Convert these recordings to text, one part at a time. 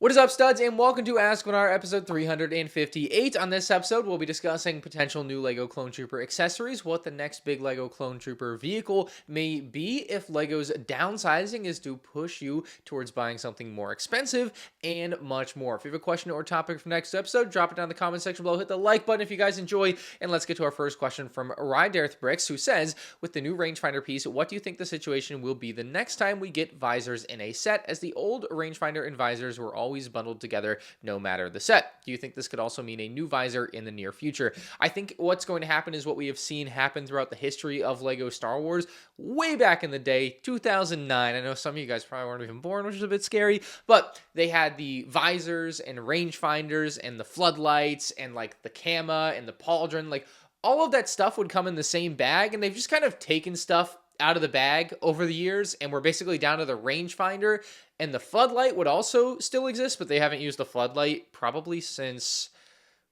What is up, studs, and welcome to Ask MandR episode 358. On this episode, we'll be discussing potential new LEGO Clone Trooper accessories, what the next big LEGO Clone Trooper vehicle may be, if LEGO's downsizing is to push you towards buying something more expensive, and much more. If you have a question or topic for next episode, drop it down in the comment section below. Hit the like button if you guys enjoy, and let's get to our first question from Rydarth Bricks, who says, with the new rangefinder piece, what do you think the situation will be the next time we get visors in a set, as the old rangefinder and visors were always bundled together no matter the set? Do you think this could also mean a new visor in the near future? I think what's going to happen is what we have seen happen throughout the history of LEGO Star Wars way back in the day, 2009. I know some of you guys probably weren't even born, which is a bit scary, but they had the visors and rangefinders and the floodlights and like the camera and the pauldron, like all of that stuff would come in the same bag, and they've just kind of taken stuff out of the bag over the years, and we're basically down to the rangefinder. And the floodlight would also still exist, but they haven't used the floodlight probably since,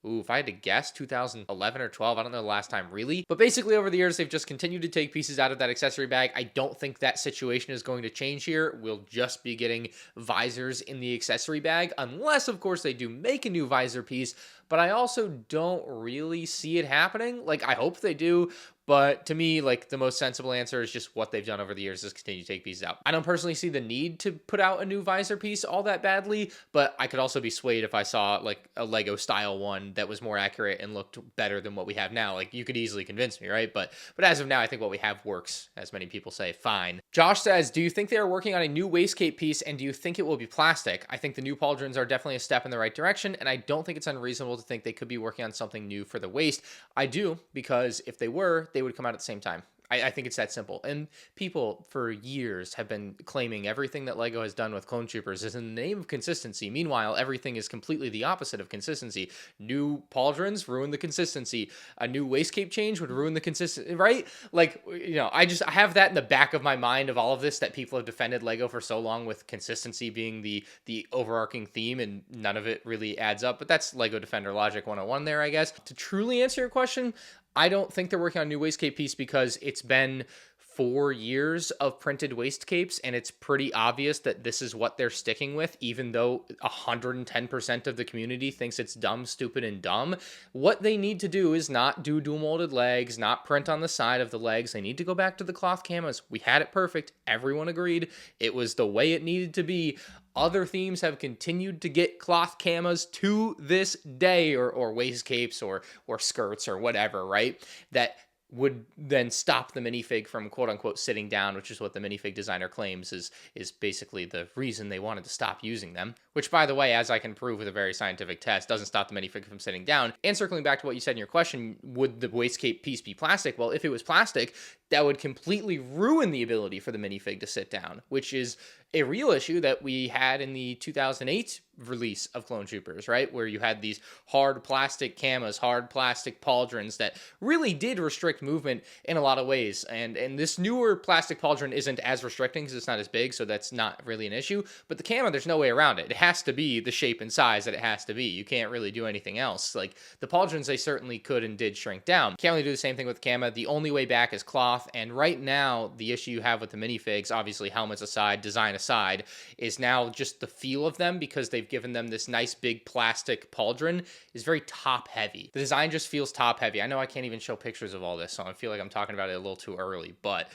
if I had to guess, 2011 or 12. I don't know the last time really. But basically over the years, they've just continued to take pieces out of that accessory bag. I don't think that situation is going to change here. We'll just be getting visors in the accessory bag, unless, of course, they do make a new visor piece. But I also don't really see it happening. Like, I hope they do. But to me, like, the most sensible answer is just what they've done over the years is continue to take pieces out. I don't personally see the need to put out a new visor piece all that badly, but I could also be swayed if I saw like a Lego style one that was more accurate and looked better than what we have now. Like, you could easily convince me, right? But as of now, I think what we have works, as many people say, fine. Josh says, do you think they are working on a new waistcape piece, and do you think it will be plastic? I think the new pauldrons are definitely a step in the right direction, and I don't think it's unreasonable to think they could be working on something new for the waist. I do, because if they were, they would come out at the same time. I think it's that simple. And people for years have been claiming everything that LEGO has done with Clone Troopers is in the name of consistency. Meanwhile, everything is completely the opposite of consistency. New pauldrons ruin the consistency. A new waistcape change would ruin the consistency, right? Like, you know, I have that in the back of my mind of all of this, that people have defended LEGO for so long with consistency being the overarching theme, and none of it really adds up. But that's LEGO Defender Logic 101 there, I guess. To truly answer your question, I don't think they're working on a new waistcape piece because it's been 4 years of printed waistcapes, and it's pretty obvious that this is what they're sticking with, even though 110% of the community thinks it's dumb, stupid, and dumb. What they need to do is not do dual molded legs, not print on the side of the legs. They need to go back to the cloth camas. We had it perfect. Everyone agreed. It was the way it needed to be. Other themes have continued to get cloth camas to this day, or waistcapes or skirts or whatever, right? That would then stop the minifig from quote unquote sitting down, which is what the minifig designer claims is basically the reason they wanted to stop using them. Which, by the way, as I can prove with a very scientific test, doesn't stop the minifig from sitting down. And circling back to what you said in your question, would the waistcape piece be plastic? Well, if it was plastic, that would completely ruin the ability for the minifig to sit down, which is a real issue that we had in the 2008 release of Clone Troopers, right? Where you had these hard plastic camas, hard plastic pauldrons that really did restrict movement in a lot of ways. And this newer plastic pauldron isn't as restricting because it's not as big, so that's not really an issue. But the cama, there's no way around it. It has to be the shape and size that it has to be. You can't really do anything else. Like, the pauldrons, they certainly could and did shrink down. Can't really do the same thing with the cama. The only way back is cloth. And right now, the issue you have with the minifigs, obviously helmets aside, design aside, is now just the feel of them, because they've given them this nice big plastic pauldron, is very top heavy. The design just feels top heavy. I know I can't even show pictures of all this, so I feel like I'm talking about it a little too early, but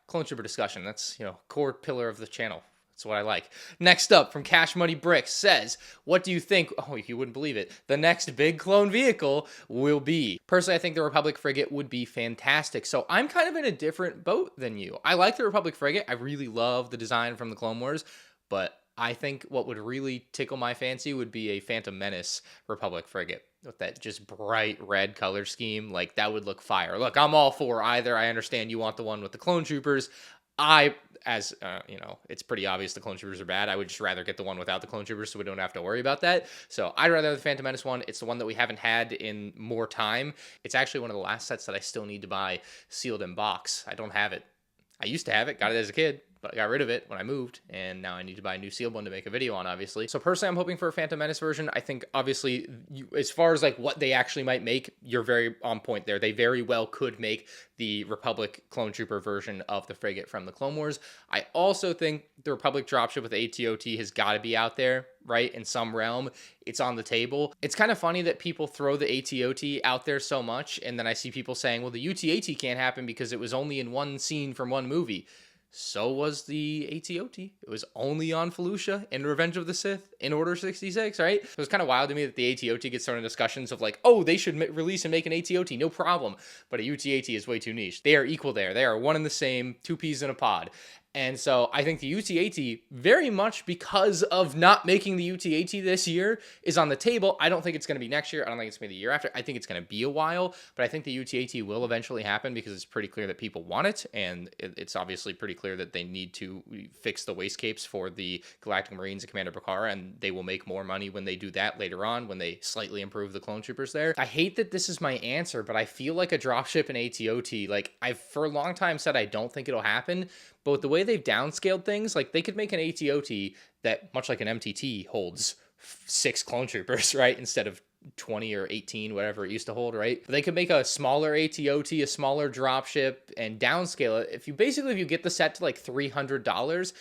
Clone Trooper discussion, that's, core pillar of the channel. That's what I like. Next up, from Cash Money Bricks, says, what do you think, you wouldn't believe it, the next big clone vehicle will be? Personally, I think the Republic Frigate would be fantastic. So I'm kind of in a different boat than you. I like the Republic Frigate. I really love the design from the Clone Wars, but I think what would really tickle my fancy would be a Phantom Menace Republic Frigate with that just bright red color scheme. Like, that would look fire. Look, I'm all for either. I understand you want the one with the Clone Troopers. It's pretty obvious the Clone Troopers are bad. I would just rather get the one without the Clone Troopers so we don't have to worry about that. So I'd rather have the Phantom Menace one. It's the one that we haven't had in more time. It's actually one of the last sets that I still need to buy sealed in box. I don't have it. I used to have it, got it as a kid. but I got rid of it when I moved, and now I need to buy a new sealed one to make a video on, obviously. So personally, I'm hoping for a Phantom Menace version. I think, obviously, as far as like what they actually might make, you're very on point there. They very well could make the Republic Clone Trooper version of the frigate from the Clone Wars. I also think the Republic dropship with AT-OT has got to be out there, right? In some realm, it's on the table. It's kind of funny that people throw the AT-OT out there so much, and then I see people saying, well, the UT-AT can't happen because it was only in one scene from one movie. So was the AT-OT. It was only on Felucia in Revenge of the Sith in Order 66, right? It was kind of wild to me that the AT-OT gets thrown in discussions of like, oh, they should release and make an AT-OT, no problem. But a UT-AT is way too niche. They are equal there. They are one and the same, two peas in a pod. And so I think the UT-AT, very much because of not making the UT-AT this year, is on the table. I don't think it's going to be next year. I don't think it's going to be the year after. I think it's going to be a while, but I think the UT-AT will eventually happen because it's pretty clear that people want it, and it's obviously pretty clear that they need to fix the waste capes for the Galactic Marines and Commander Bakar, and they will make more money when they do that later on, when they slightly improve the clone troopers there. I hate that this is my answer, but I feel like a dropship in AT-OT, like I've for a long time said I don't think it'll happen, but with the way they've downscaled things, like they could make an AT-OT that, much like an MTT, holds 6 clone troopers, right? Instead of 20 or 18, whatever it used to hold, right? But they could make a smaller AT-OT, a smaller dropship, and downscale it. If you get the set to like $300,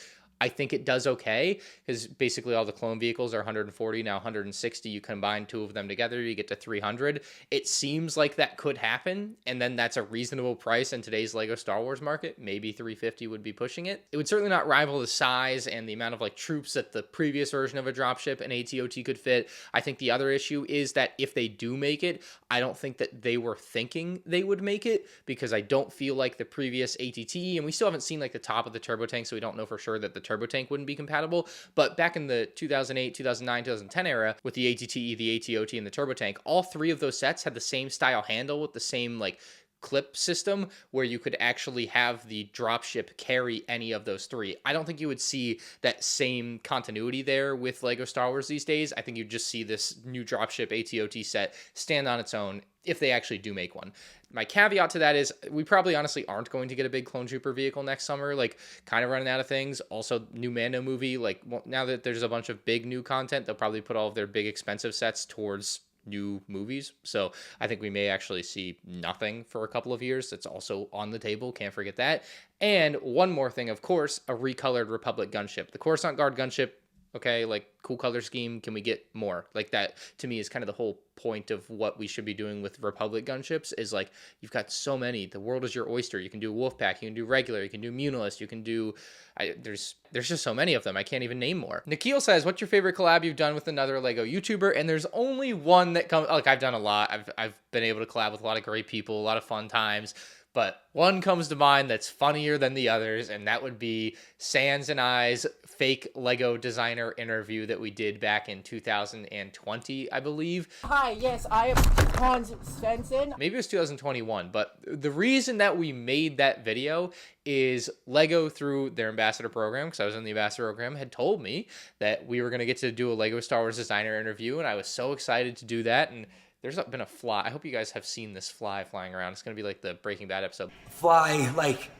I think it does okay, because basically all the clone vehicles are 140, now 160. You combine 2 of them together, you get to 300. It seems like that could happen, and then that's a reasonable price in today's Lego Star Wars market. Maybe 350 would be pushing it. It would certainly not rival the size and the amount of like troops that the previous version of a dropship and AT-OT could fit. I think the other issue is that if they do make it, I don't think that they were thinking they would make it, because I don't feel like the previous ATT, and we still haven't seen like the top of the turbo tank, so we don't know for sure that the turbo tank wouldn't be compatible. But back in the 2008, 2009, 2010 era with the ATT, the AT-OT, and the turbo tank, all 3 of those sets had the same style handle with the same like clip system where you could actually have the dropship carry any of those 3. I don't think you would see that same continuity there with Lego Star Wars these days. I think you'd just see this new dropship AT-OT set stand on its own if they actually do make one. My caveat to that is we probably honestly aren't going to get a big clone trooper vehicle next summer, like kind of running out of things. Also, new Mando movie, like now that there's a bunch of big new content, they'll probably put all of their big expensive sets towards new movies. So I think we may actually see nothing for a couple of years. That's also on the table. Can't forget that. And one more thing, of course, a recolored Republic gunship. The Coruscant Guard gunship, okay, like cool color scheme. Can we get more? Like that to me is kind of the whole point of what we should be doing with Republic gunships, is like you've got so many. The world is your oyster. You can do Wolfpack, you can do regular, you can do Munilist, you can do there's just so many of them. I can't even name more. Nikhil says, what's your favorite collab you've done with another Lego YouTuber? And there's only one that comes, like I've done a lot. I've been able to collab with a lot of great people, a lot of fun times. But one comes to mind that's funnier than the others, and that would be Sans and I's fake Lego designer interview that we did back in 2020, I believe. Hi, yes, I am Hans Svensson. Maybe it was 2021, but the reason that we made that video is Lego, through their ambassador program, because I was in the ambassador program, had told me that we were going to get to do a Lego Star Wars designer interview, and I was so excited to do that. And there's been a fly. I hope you guys have seen this fly flying around. It's going to be like the Breaking Bad episode. Fly, like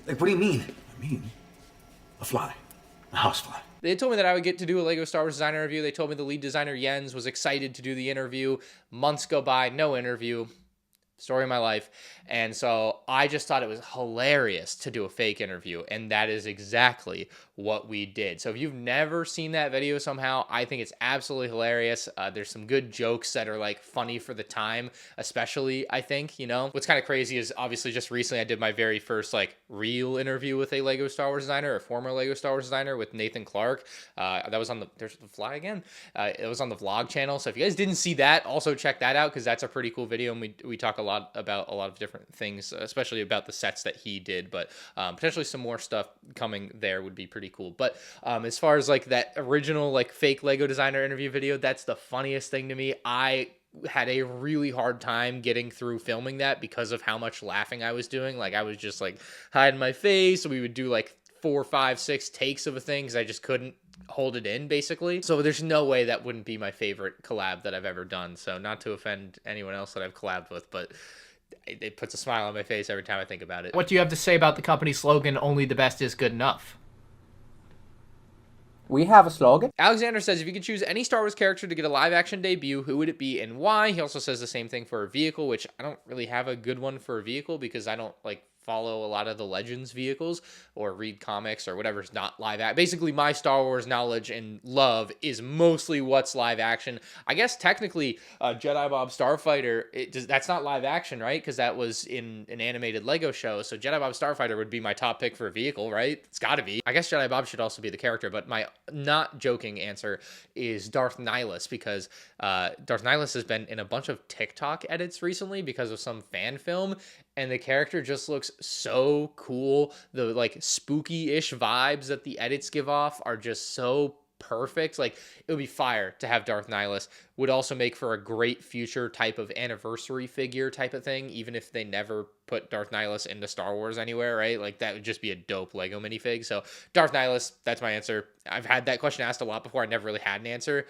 what do you mean? I mean, a fly. A housefly. They told me that I would get to do a Lego Star Wars designer interview. They told me the lead designer, Jens, was excited to do the interview. Months go by, no interview. Story of my life. And so I just thought it was hilarious to do a fake interview, and that is exactly what we did. So if you've never seen that video somehow, I think it's absolutely hilarious. There's some good jokes that are like funny for the time, especially, I think, you know. What's kind of crazy is obviously just recently I did my very first like real interview with a Lego Star Wars designer, a former Lego Star Wars designer, with Nathan Clark. That was on there's the fly again. It was on the vlog channel. So if you guys didn't see that, also check that out, because that's a pretty cool video, and we talk a lot about a lot of different things, especially about the sets that he did, but potentially some more stuff coming there would be pretty cool. But as far as like that original like fake Lego designer interview video, that's the funniest thing to me. I had a really hard time getting through filming that because of how much laughing I was doing. Like I was just like hiding my face. We would do like 4, 5, 6 takes of a thing because I just couldn't hold it in, basically. So there's no way that wouldn't be my favorite collab that I've ever done. So not to offend anyone else that I've collabed with, but it puts a smile on my face every time I think about it. What do you have to say about the company slogan, only the best is good enough? We have a slogan. Alexander says, if you could choose any Star Wars character to get a live-action debut, who would it be and why? He also says the same thing for a vehicle, which I don't really have a good one for a vehicle because I don't, like, follow a lot of the Legends vehicles or read comics or whatever's not live action. Basically, my Star Wars knowledge and love is mostly what's live action. I guess technically, Jedi Bob Starfighter, that's not live action, right? Because that was in an animated Lego show. So Jedi Bob Starfighter would be my top pick for a vehicle, right? It's got to be. I guess Jedi Bob should also be the character, but my not joking answer is Darth Nihilus because Darth Nihilus has been in a bunch of TikTok edits recently because of some fan film. And the character just looks so cool. The like spooky-ish vibes that the edits give off are just so perfect. Like, it would be fire to have Darth Nihilus. Would also make for a great future type of anniversary figure type of thing, even if they never put Darth Nihilus into Star Wars anywhere, right? Like, that would just be a dope Lego minifig. So Darth Nihilus, that's my answer. I've had that question asked a lot before. I never really had an answer.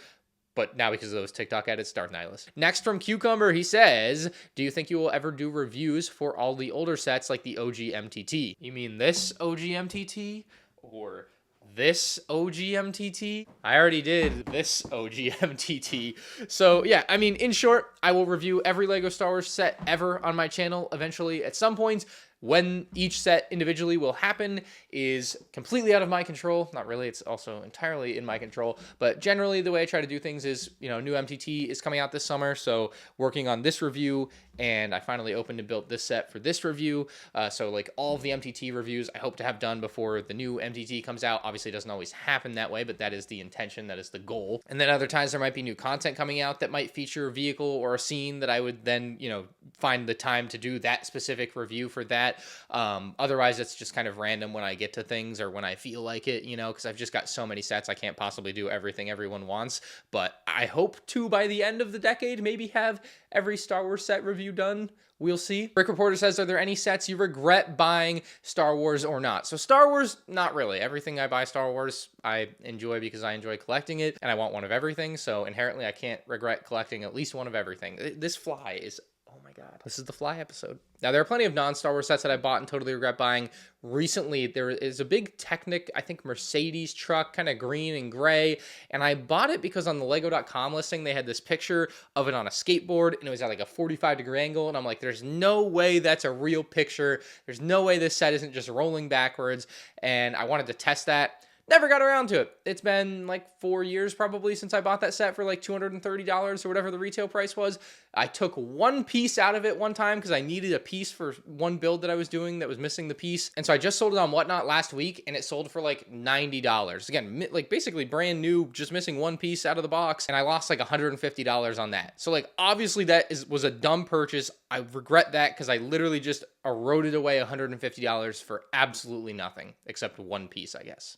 But now because of those TikTok edits, Darth Nihilus. Next from Cucumber, he says, do you think you will ever do reviews for all the older sets like the OG MTT? You mean this OG MTT or this OG MTT? I already did this OG MTT. So yeah, I mean, in short, I will review every Lego Star Wars set ever on my channel eventually at some point. When each set individually will happen is completely out of my control. Not really, it's also entirely in my control. But generally, the way I try to do things is, you know, new MTT is coming out this summer, so working on this review, and I finally opened and built this set for this review. So like all of the MTT reviews I hope to have done before the new MTT comes out. Obviously, it doesn't always happen that way, but that is the intention, that is the goal. And then other times there might be new content coming out that might feature a vehicle or a scene that I would then, you know, find the time to do that specific review for that. Otherwise, it's just kind of random when I get to things or when I feel like it, you know, because I've just got so many sets, I can't possibly do everything everyone wants. But I hope to, by the end of the decade, maybe have every Star Wars set review done. We'll see. Rick Reporter says, are there any sets you regret buying, Star Wars or not? So Star Wars, not really. Everything I buy Star Wars, I enjoy because I enjoy collecting it, and I want one of everything. So inherently, I can't regret collecting at least one of everything. This fly is... oh my God, this is the fly episode. Now, there are plenty of non-Star Wars sets that I bought and totally regret buying. Recently, there is a big Technic, I think Mercedes truck, kind of green and gray, and I bought it because on the Lego.com listing, they had this picture of it on a skateboard, and it was at like a 45-degree angle, and I'm like, there's no way that's a real picture. There's no way this set isn't just rolling backwards, and I wanted to test that. Never got around to it. It's been like 4 years probably since I bought that set for like $230 or whatever the retail price was. I took one piece out of it one time because I needed a piece for one build that I was doing that was missing the piece. And so I just sold it on Whatnot last week and it sold for like $90. Again, like basically brand new, just missing one piece out of the box. And I lost like $150 on that. So like obviously was a dumb purchase. I regret that because I literally just eroded away $150 for absolutely nothing except one piece, I guess.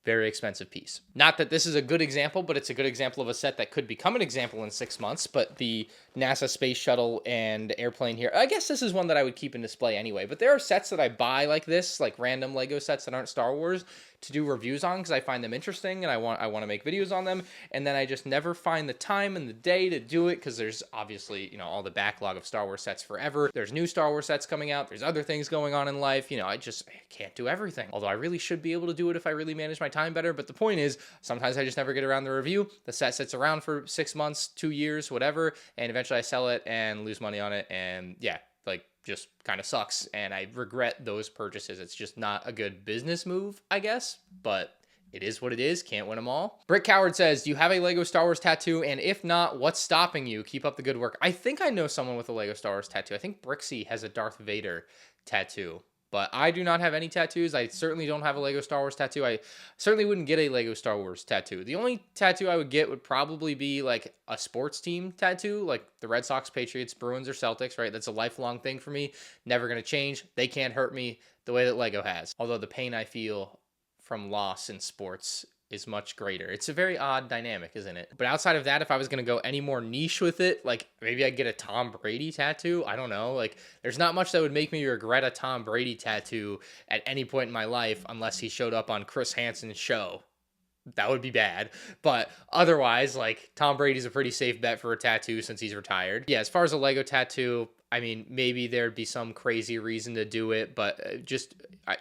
Very expensive piece. Not that this is a good example, but it's a good example of a set that could become an example in 6 months, but the NASA space shuttle and airplane here, I guess this is one that I would keep in display anyway, but there are sets that I buy like this, like random Lego sets that aren't Star Wars, to do reviews on because I find them interesting and I want to make videos on them, and then I just never find the time and the day to do it because there's obviously, you know, all the backlog of Star Wars sets forever. There's new Star Wars sets coming out. There's other things going on in life. You know, I can't do everything. Although I really should be able to do it if I really manage my time better. But the point is, sometimes I just never get around the review. The set sits around for 6 months, 2 years, whatever, and eventually I sell it and lose money on it. And yeah, like just kind of sucks. And I regret those purchases. It's just not a good business move, I guess, but it is what it is. Can't win them all. Brick Coward says, do you have a Lego Star Wars tattoo? And if not, what's stopping you? Keep up the good work. I think I know someone with a Lego Star Wars tattoo. I think Brixie has a Darth Vader tattoo. But I do not have any tattoos. I certainly don't have a Lego Star Wars tattoo. I certainly wouldn't get a Lego Star Wars tattoo. The only tattoo I would get would probably be like a sports team tattoo, like the Red Sox, Patriots, Bruins, or Celtics, right? That's a lifelong thing for me. Never going to change. They can't hurt me the way that Lego has. Although the pain I feel from loss in sports is much greater. It's a very odd dynamic, isn't it? But outside of that, if I was going to go any more niche with it, like maybe I'd get a Tom Brady tattoo. I don't know. Like there's not much that would make me regret a Tom Brady tattoo at any point in my life unless he showed up on Chris Hansen's show. that would be bad. But otherwise, like, Tom Brady's a pretty safe bet for a tattoo since he's retired. Yeah, as far as a Lego tattoo, I mean, maybe there'd be some crazy reason to do it, but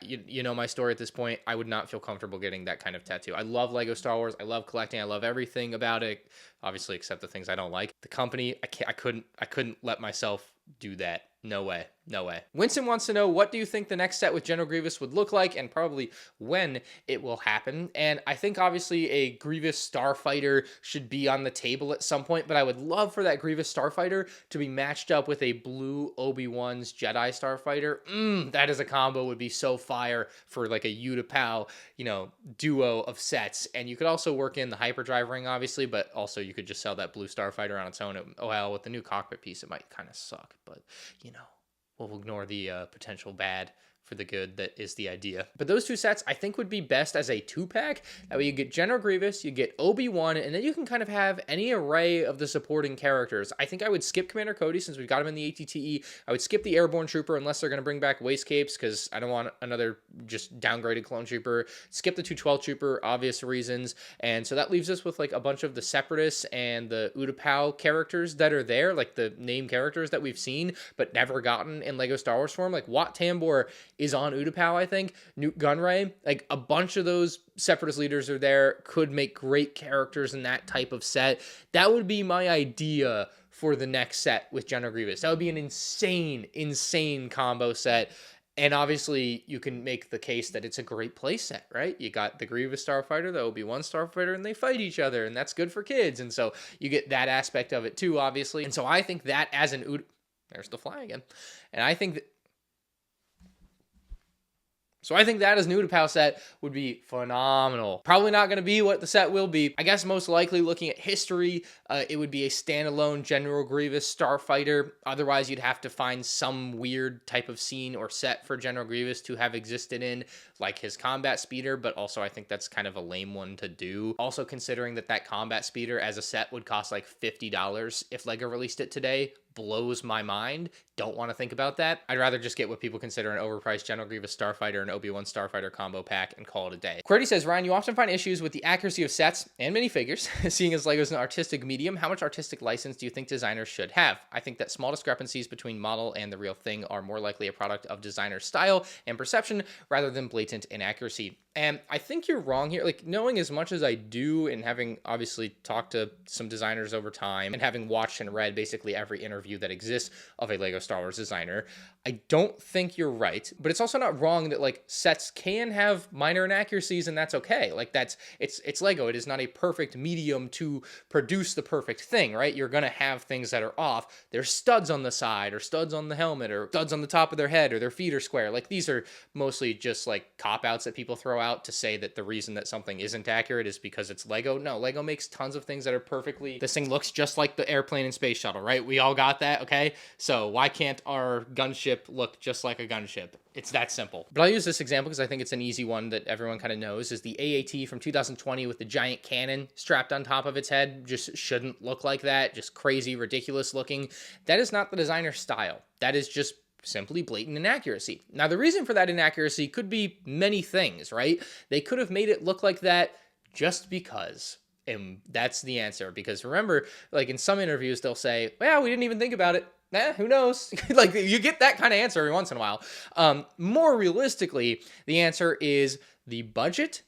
you know my story at this point. I would not feel comfortable getting that kind of tattoo. I love Lego Star Wars. I love collecting. I love everything about it, obviously, except the things I don't like. The company, I couldn't let myself do that. No way. No way. Winston wants to know, what do you think the next set with General Grievous would look like, and probably when it will happen? And I think obviously a Grievous Starfighter should be on the table at some point, but I would love for that Grievous Starfighter to be matched up with a blue Obi-Wan's Jedi Starfighter. That is a combo, would be so fire for like a Utapau, duo of sets. And you could also work in the hyperdrive ring, obviously, but also you could just sell that blue Starfighter on its own. Oh, well, with the new cockpit piece, it might kind of suck, but we'll ignore the potential bad for the good that is the idea. But those two sets I think would be best as a 2-pack. That way you get General Grievous, you get Obi-Wan, and then you can kind of have any array of the supporting characters. I think I would skip Commander Cody since we've got him in the ATTE. I would skip the Airborne Trooper unless they're going to bring back Waste Capes, because I don't want another just downgraded clone trooper. Skip the 212 Trooper, obvious reasons. And so that leaves us with like a bunch of the Separatists and the Utapau characters that are there, like the name characters that we've seen but never gotten in Lego Star Wars form. Like Wat Tambor is on Utapau, I think. Newt Gunray, like a bunch of those Separatist leaders are there, could make great characters in that type of set. That would be my idea for the next set with General Grievous. That would be an insane combo set. And obviously, you can make the case that it's a great play set, right? You got the Grievous Starfighter, the Obi-Wan Starfighter, and they fight each other, and that's good for kids. And so you get that aspect of it too, obviously. And so I think that as an there's the fly again. And I think that that as an Utapau set would be phenomenal. Probably not going to be what the set will be. I guess most likely, looking at history, it would be a standalone General Grievous Starfighter. Otherwise, you'd have to find some weird type of scene or set for General Grievous to have existed in, like his combat speeder, but also I think that's kind of a lame one to do. Also considering that combat speeder as a set would cost like $50 if LEGO released it today, blows my mind. Don't want to think about that. I'd rather just get what people consider an overpriced General Grievous Starfighter and Obi-Wan Starfighter combo pack and call it a day. QWERTY says, Ryan, you often find issues with the accuracy of sets and minifigures. Seeing as LEGO is an artistic medium, how much artistic license do you think designers should have? I think that small discrepancies between model and the real thing are more likely a product of designer style and perception rather than blatant inaccuracy. And I think you're wrong here. Like, knowing as much as I do and having obviously talked to some designers over time and having watched and read basically every interview that exists of a Lego Star Wars designer, I don't think you're right. But it's also not wrong that like sets can have minor inaccuracies, and that's okay. Like it's Lego. It is not a perfect medium to produce the perfect thing, right? You're gonna have things that are off. There's studs on the side or studs on the helmet or studs on the top of their head or their feet are square. Like these are mostly just like cop-outs that people throw out to say that the reason that something isn't accurate is because it's Lego. No, Lego makes tons of things that are perfectly, this thing looks just like the airplane and space shuttle, right? We all got that, okay? So why can't our gunship look just like a gunship? It's that simple. But I'll use this example because I think it's an easy one that everyone kind of knows, is the AAT from 2020 with the giant cannon strapped on top of its head. Just shouldn't look like that. Just crazy, ridiculous looking. That is not the designer style. That is just simply blatant inaccuracy. Now, the reason for that inaccuracy could be many things, right? They could have made it look like that just because. And that's the answer. Because remember, like in some interviews, they'll say, well, we didn't even think about it. Who knows? Like you get that kind of answer every once in a while. More realistically, the answer is the budget.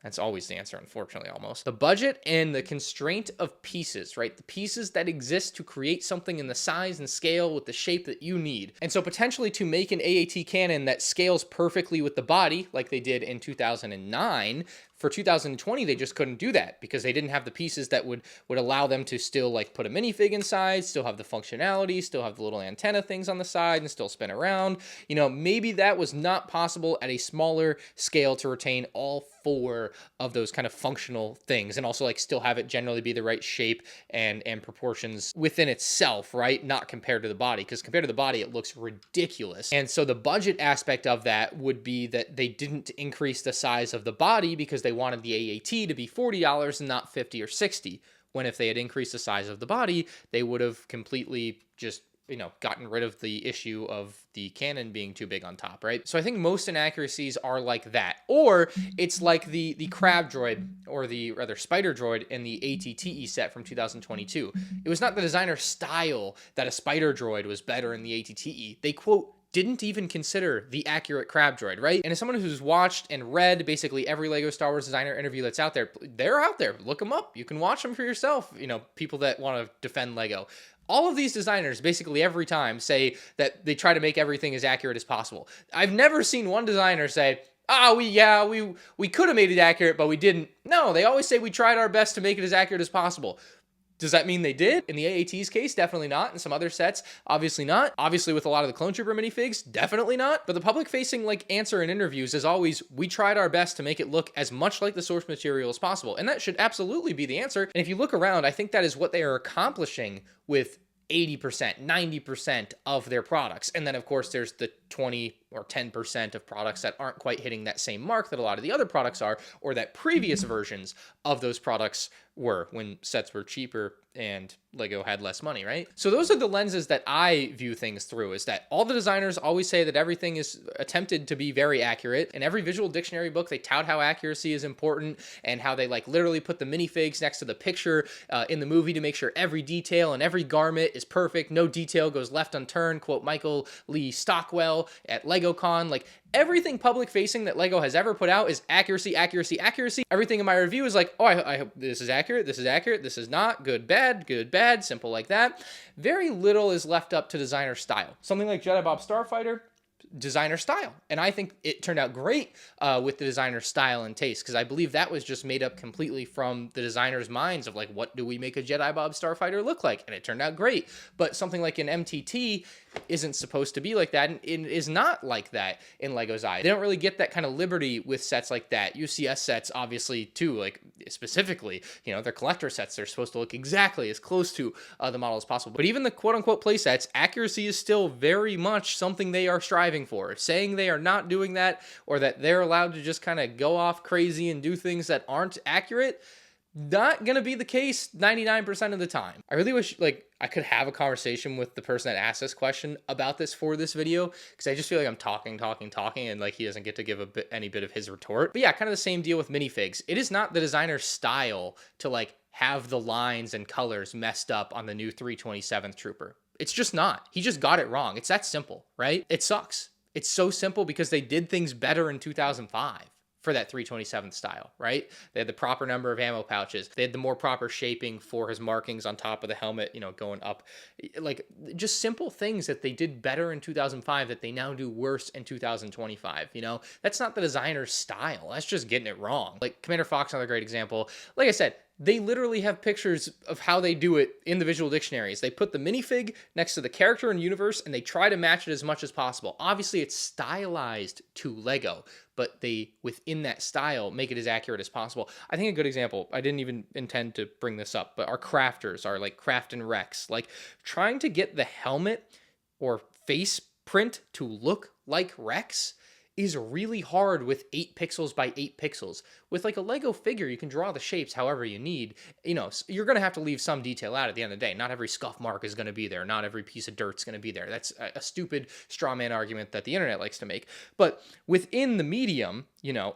That's always the answer, unfortunately, almost. The budget and the constraint of pieces, right? The pieces that exist to create something in the size and scale with the shape that you need. And so potentially to make an AAT cannon that scales perfectly with the body, like they did in 2009, for 2020, they just couldn't do that because they didn't have the pieces that would allow them to still like put a minifig inside, still have the functionality, still have the little antenna things on the side and still spin around. You know, maybe that was not possible at a smaller scale to retain all four of those kind of functional things and also like still have it generally be the right shape and proportions within itself, right? Not compared to the body, because compared to the body, it looks ridiculous. And so the budget aspect of that would be that they didn't increase the size of the body because they wanted the AAT to be $40 and not $50 or $60, when if they had increased the size of the body, they would have completely just gotten rid of the issue of the cannon being too big on top, right? So I think most inaccuracies are like that. Or it's like the crab droid, or the rather spider droid in the ATTE set from 2022. It was not the designer style that a spider droid was better in the ATTE. They, quote, didn't even consider the accurate crab droid, right? And as someone who's watched and read basically every Lego Star Wars designer interview that's out there, they're out there. Look them up. You can watch them for yourself. People that want to defend Lego. All of these designers basically every time say that they try to make everything as accurate as possible. I've never seen one designer say, we could have made it accurate, but we didn't. No, they always say we tried our best to make it as accurate as possible. Does that mean they did? In the AAT's case, definitely not. In some other sets, obviously not. Obviously, with a lot of the Clone Trooper minifigs, definitely not. But the public-facing answer in interviews is always, we tried our best to make it look as much like the source material as possible. And that should absolutely be the answer. And if you look around, I think that is what they are accomplishing with 80%, 90% of their products. And then, of course, there's the 20 or 10% of products that aren't quite hitting that same mark that a lot of the other products are, or that previous versions of those products were when sets were cheaper and Lego had less money, right? So those are the lenses that I view things through, is that all the designers always say that everything is attempted to be very accurate. In every visual dictionary book, they tout how accuracy is important and how they literally put the minifigs next to the picture in the movie to make sure every detail and every garment is perfect. No detail goes left unturned. Quote Michael Lee Stockwell at LegoCon. Everything public facing that Lego has ever put out is accuracy, accuracy, accuracy. Everything in my review is I hope this is accurate, this is not, good, bad, simple like that. Very little is left up to designer style. Something like Jedi Bob Starfighter, designer style. And I think it turned out great with the designer style and taste, because I believe that was just made up completely from the designer's minds of what do we make a Jedi Bob Starfighter look like? And it turned out great. But something like an MTT isn't supposed to be like that, and it is not like that in Lego's eyes. They don't really get that kind of liberty with sets like that. UCS sets, obviously, too, specifically, they're collector sets. They're supposed to look exactly as close to the model as possible. But even the quote-unquote play sets, accuracy is still very much something they are striving for. Saying they are not doing that, or that they're allowed to just kind of go off crazy and do things that aren't accurate, not gonna be the case 99% of the time. I really wish I could have a conversation with the person that asked this question about this for this video, because I just feel like I'm talking, and he doesn't get to give any bit of his retort. But yeah, kind of the same deal with minifigs. It is not the designer's style to have the lines and colors messed up on the new 327th Trooper. It's just not. He just got it wrong. It's that simple, right? It sucks. It's so simple because they did things better in 2005. For that 327th style, right? They had the proper number of ammo pouches. They had the more proper shaping for his markings on top of the helmet, going up. Just simple things that they did better in 2005 that they now do worse in 2025, That's not the designer's style. That's just getting it wrong. Commander Fox, another great example. Like I said, they literally have pictures of how they do it in the visual dictionaries. They put the minifig next to the character and universe, and they try to match it as much as possible. Obviously, it's stylized to Lego, but they, within that style, make it as accurate as possible. I think a good example, I didn't even intend to bring this up, but our crafters are Craft and Rex. Trying to get the helmet or face print to look like Rex is really hard with 8 pixels by 8 pixels. With a Lego figure, you can draw the shapes however you need. You're going to have to leave some detail out at the end of the day. Not every scuff mark is going to be there. Not every piece of dirt's going to be there. That's a stupid straw man argument that the internet likes to make. But within the medium,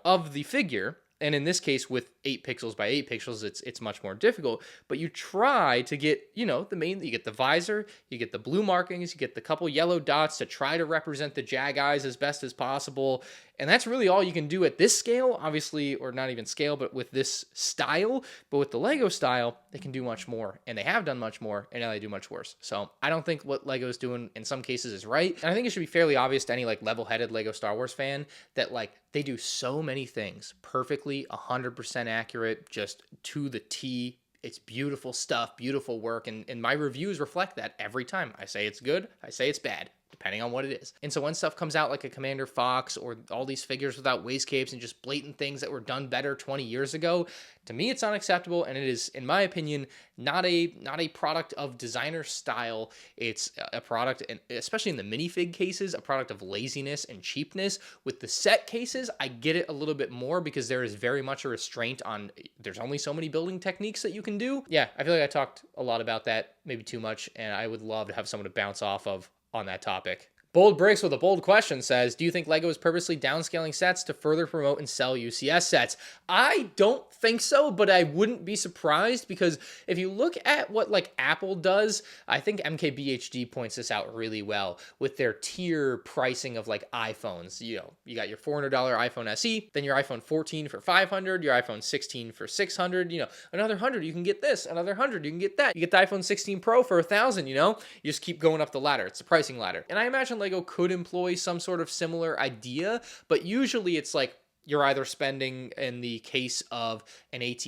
of the figure, and in this case, with 8 pixels by 8 pixels, it's much more difficult. But you try to get, you get the visor, you get the blue markings, you get the couple yellow dots to try to represent the Jag eyes as best as possible. And that's really all you can do at this scale, obviously, or not even scale, but with this style. But with the Lego style, they can do much more, and they have done much more, and now they do much worse. So I don't think what Lego's doing in some cases is right. And I think it should be fairly obvious to any level-headed Lego Star Wars fan that they do so many things perfectly, 100% accurate, just to the T. It's beautiful stuff, beautiful work, and my reviews reflect that every time. I say it's good, I say it's bad. depending on what it is. And so when stuff comes out like a Commander Fox or all these figures without waist capes and just blatant things that were done better 20 years ago, to me it's unacceptable, and it is, in my opinion, not a product of designer style. It's a product, and especially in the minifig cases, a product of laziness and cheapness. With the set cases, I get it a little bit more because there is very much a restraint on, there's only so many building techniques that you can do. Yeah, I feel like I talked a lot about that, maybe too much, and I would love to have someone to bounce off of on that topic. Bold Bricks with a bold question says, do you think LEGO is purposely downscaling sets to further promote and sell UCS sets? I don't think so, but I wouldn't be surprised, because if you look at what like Apple does, I think MKBHD points this out really well with their tier pricing of like iPhones. You know, you got your $400 iPhone SE, then your iPhone 14 for $500, your iPhone 16 for $600, you know, another $100, you can get this, another $100, you can get that. You get the iPhone 16 Pro for $1,000, you know? You just keep going up the ladder. It's the pricing ladder. And I imagine LEGO could employ some sort of similar idea, but usually it's like you're either spending, in the case of an AT-AT,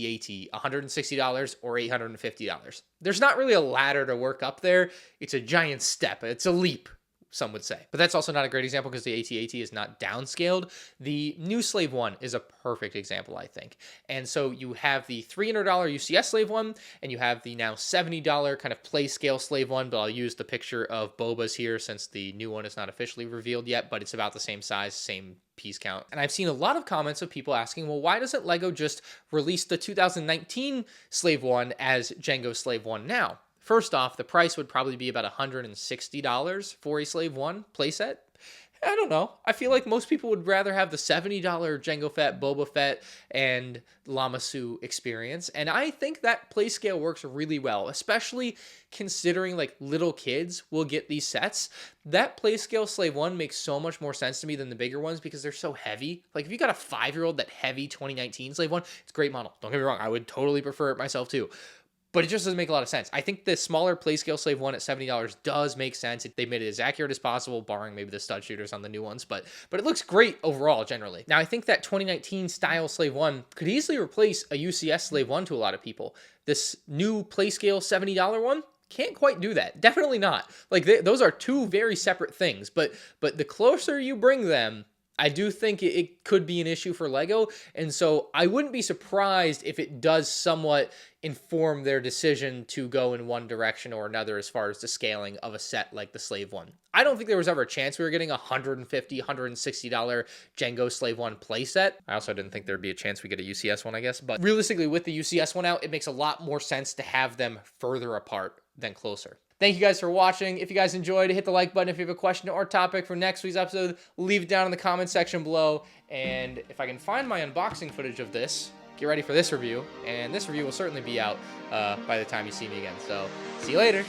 $160 or $850. There's not really a ladder to work up there. It's a giant step. It's a leap, some would say. But that's also not a great example because the AT-AT is not downscaled. The new Slave 1 is a perfect example, I think. And so you have the $300 UCS Slave 1, and you have the now $70 kind of play scale Slave 1, but I'll use the picture of Boba's here since the new one is not officially revealed yet, but it's about the same size, same piece count. And I've seen a lot of comments of people asking, well, why doesn't LEGO just release the 2019 Slave 1 as Django Slave 1 now? First off, the price would probably be about $160 for a Slave 1 playset. I don't know. I feel like most people would rather have the $70 Jango Fett, Boba Fett, and Lamassu experience. And I think that play scale works really well, especially considering like little kids will get these sets. That play scale Slave 1 makes so much more sense to me than the bigger ones because they're so heavy. Like if you got a 5-year-old, that heavy 2019 Slave 1, it's a great model. Don't get me wrong. I would totally prefer it myself too. But it just doesn't make a lot of sense. I think the smaller play scale Slave 1 at $70 does make sense. They made it as accurate as possible, barring maybe the stud shooters on the new ones. But it looks great overall, generally. Now, I think that 2019 style Slave 1 could easily replace a UCS Slave 1 to a lot of people. This new play scale $70 one can't quite do that. Definitely not. Like, those are two very separate things. But the closer you bring them, I do think it could be an issue for LEGO, and so I wouldn't be surprised if it does somewhat inform their decision to go in one direction or another as far as the scaling of a set like the Slave 1. I don't think there was ever a chance we were getting a $150, $160 Django Slave 1 playset. I also didn't think there'd be a chance we get a UCS one, I guess, but realistically with the UCS one out, it makes a lot more sense to have them further apart than closer. Thank you guys for watching. If you guys enjoyed, hit the like button. If you have a question or topic for next week's episode, leave it down in the comment section below. And if I can find my unboxing footage of this, get ready for this review. And this review will certainly be out by the time you see me again. So, see you later.